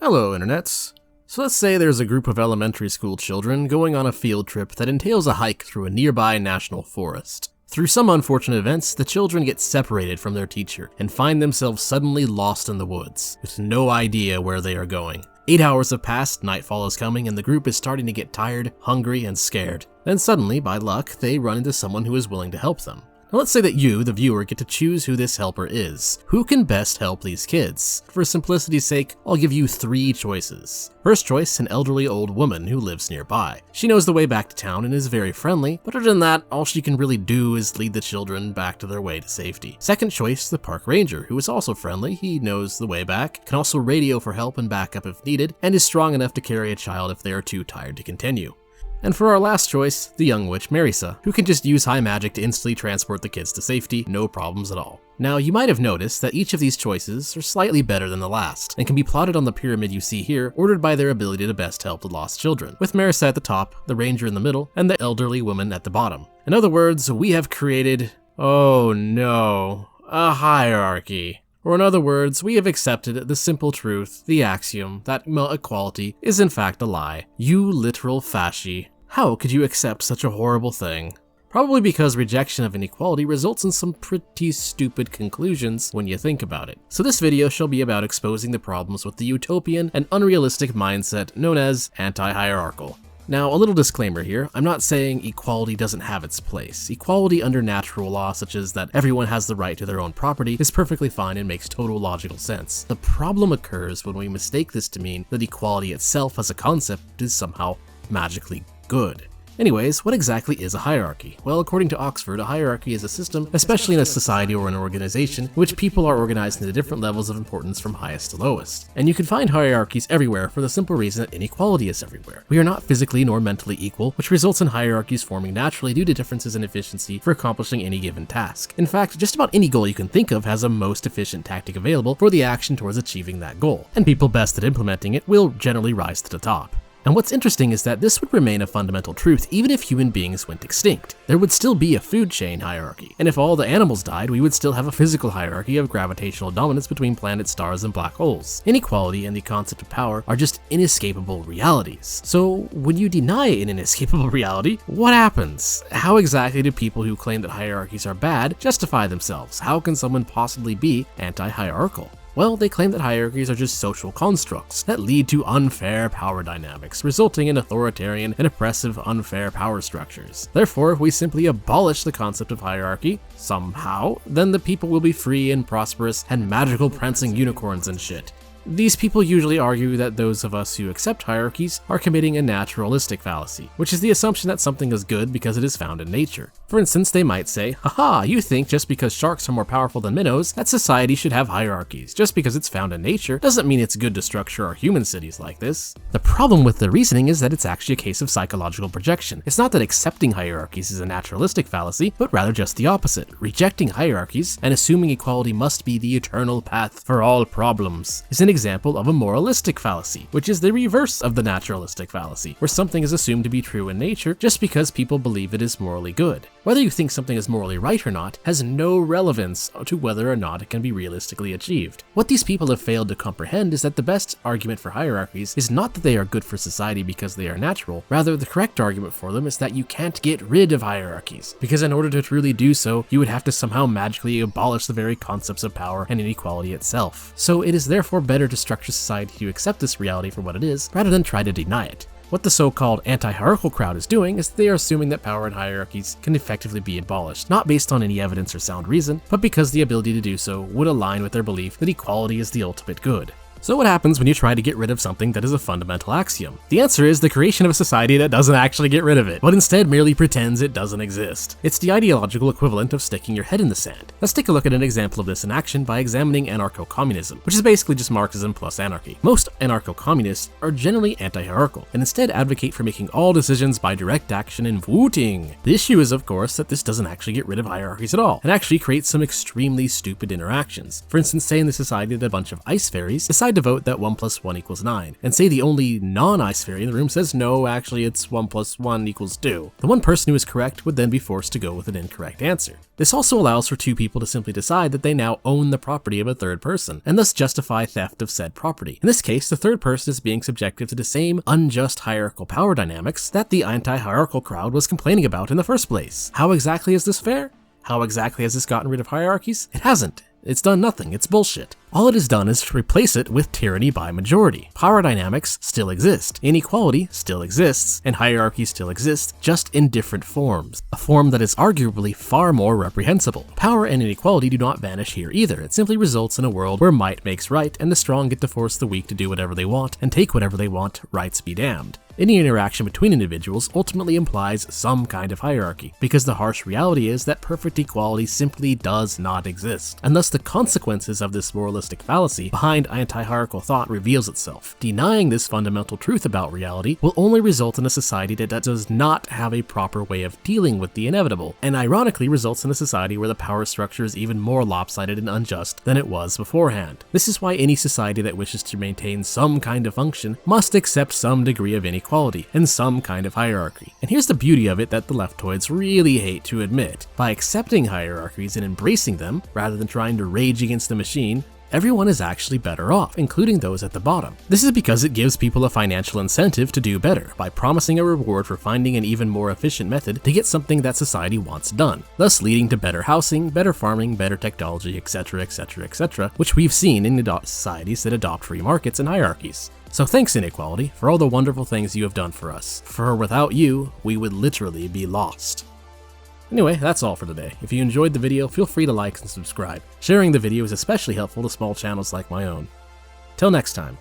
Hello, internets. So let's say there's a group of elementary school children going on a field trip that entails a hike through a nearby national forest. Through some unfortunate events, the children get separated from their teacher and find themselves suddenly lost in the woods, with no idea where they are going. 8 hours have passed, nightfall is coming, and the group is starting to get tired, hungry, and scared. Then suddenly, by luck, they run into someone who is willing to help them. Now let's say that you, the viewer, get to choose who this helper is. Who can best help these kids? For simplicity's sake, I'll give you 3 choices. First choice, an elderly old woman who lives nearby. She knows the way back to town and is very friendly, but other than that, all she can really do is lead the children back to their way to safety. Second choice, the park ranger, who is also friendly. He knows the way back, can also radio for help and backup if needed, and is strong enough to carry a child if they are too tired to continue. And for our last choice, the young witch Marisa, who can just use high magic to instantly transport the kids to safety, no problems at all. Now, you might have noticed that each of these choices are slightly better than the last, and can be plotted on the pyramid you see here, ordered by their ability to best help the lost children, with Marisa at the top, the ranger in the middle, and the elderly woman at the bottom. In other words, we have created, oh no, a hierarchy. Or in other words, we have accepted the simple truth, the axiom, that equality is in fact a lie. You literal fasci. How could you accept such a horrible thing? Probably because rejection of inequality results in some pretty stupid conclusions when you think about it. So this video shall be about exposing the problems with the utopian and unrealistic mindset known as anti-hierarchical. Now, a little disclaimer here, I'm not saying equality doesn't have its place. Equality under natural law, such as that everyone has the right to their own property, is perfectly fine and makes total logical sense. The problem occurs when we mistake this to mean that equality itself as a concept is somehow magically good. Anyways, what exactly is a hierarchy? Well, according to Oxford, a hierarchy is a system, especially in a society or an organization, in which people are organized into different levels of importance from highest to lowest. And you can find hierarchies everywhere for the simple reason that inequality is everywhere. We are not physically nor mentally equal, which results in hierarchies forming naturally due to differences in efficiency for accomplishing any given task. In fact, just about any goal you can think of has a most efficient tactic available for the action towards achieving that goal, and people best at implementing it will generally rise to the top. And what's interesting is that this would remain a fundamental truth even if human beings went extinct. There would still be a food chain hierarchy, and if all the animals died, we would still have a physical hierarchy of gravitational dominance between planets, stars, and black holes. Inequality and the concept of power are just inescapable realities. So when you deny an inescapable reality, what happens? How exactly do people who claim that hierarchies are bad justify themselves? How can someone possibly be anti-hierarchical? Well, they claim that hierarchies are just social constructs that lead to unfair power dynamics, resulting in authoritarian and oppressive unfair power structures. Therefore, if we simply abolish the concept of hierarchy, somehow, then the people will be free and prosperous and magical prancing unicorns and shit. These people usually argue that those of us who accept hierarchies are committing a naturalistic fallacy, which is the assumption that something is good because it is found in nature. For instance, they might say, haha, you think just because sharks are more powerful than minnows, that society should have hierarchies. Just because it's found in nature doesn't mean it's good to structure our human cities like this. The problem with the reasoning is that it's actually a case of psychological projection. It's not that accepting hierarchies is a naturalistic fallacy, but rather just the opposite. Rejecting hierarchies and assuming equality must be the eternal path for all problems is an example of a moralistic fallacy, which is the reverse of the naturalistic fallacy, where something is assumed to be true in nature just because people believe it is morally good. Whether you think something is morally right or not has no relevance to whether or not it can be realistically achieved. What these people have failed to comprehend is that the best argument for hierarchies is not that they are good for society because they are natural. Rather, the correct argument for them is that you can't get rid of hierarchies, because in order to truly do so, you would have to somehow magically abolish the very concepts of power and inequality itself. So it is therefore better to structure society to accept this reality for what it is, rather than try to deny it. What the so-called anti-hierarchical crowd is doing is they are assuming that power and hierarchies can effectively be abolished, not based on any evidence or sound reason, but because the ability to do so would align with their belief that equality is the ultimate good. So what happens when you try to get rid of something that is a fundamental axiom? The answer is the creation of a society that doesn't actually get rid of it, but instead merely pretends it doesn't exist. It's the ideological equivalent of sticking your head in the sand. Let's take a look at an example of this in action by examining anarcho-communism, which is basically just Marxism plus anarchy. Most anarcho-communists are generally anti-hierarchical, and instead advocate for making all decisions by direct action and voting. The issue is, of course, that this doesn't actually get rid of hierarchies at all, and actually creates some extremely stupid interactions. For instance, say in the society that a bunch of ice fairies decide decide to vote that 1 + 1 = 9, and say the only non-ice fairy in the room says no, actually it's 1 + 1 = 2. The one person who is correct would then be forced to go with an incorrect answer. This also allows for two people to simply decide that they now own the property of a third person, and thus justify theft of said property. In this case, the third person is being subjected to the same unjust hierarchical power dynamics that the anti-hierarchical crowd was complaining about in the first place. How exactly is this fair? How exactly has this gotten rid of hierarchies? It hasn't. It's done nothing. It's bullshit. All it has done is to replace it with tyranny by majority. Power dynamics still exist, inequality still exists, and hierarchy still exists, just in different forms. A form that is arguably far more reprehensible. Power and inequality do not vanish here either. It simply results in a world where might makes right, and the strong get to force the weak to do whatever they want, and take whatever they want, rights be damned. Any interaction between individuals ultimately implies some kind of hierarchy, because the harsh reality is that perfect equality simply does not exist, and thus the consequences of this moralistic fallacy behind anti-hierarchical thought reveals itself. Denying this fundamental truth about reality will only result in a society that does not have a proper way of dealing with the inevitable, and ironically results in a society where the power structure is even more lopsided and unjust than it was beforehand. This is why any society that wishes to maintain some kind of function must accept some degree of inequality and some kind of hierarchy. And here's the beauty of it that the leftoids really hate to admit. By accepting hierarchies and embracing them, rather than trying to rage against the machine, everyone is actually better off, including those at the bottom. This is because it gives people a financial incentive to do better, by promising a reward for finding an even more efficient method to get something that society wants done, thus leading to better housing, better farming, better technology, etc., etc., etc., which we've seen in societies that adopt free markets and hierarchies. So thanks, inequality, for all the wonderful things you have done for us, for without you, we would literally be lost. Anyway, that's all for today. If you enjoyed the video, feel free to like and subscribe. Sharing the video is especially helpful to small channels like my own. Till next time.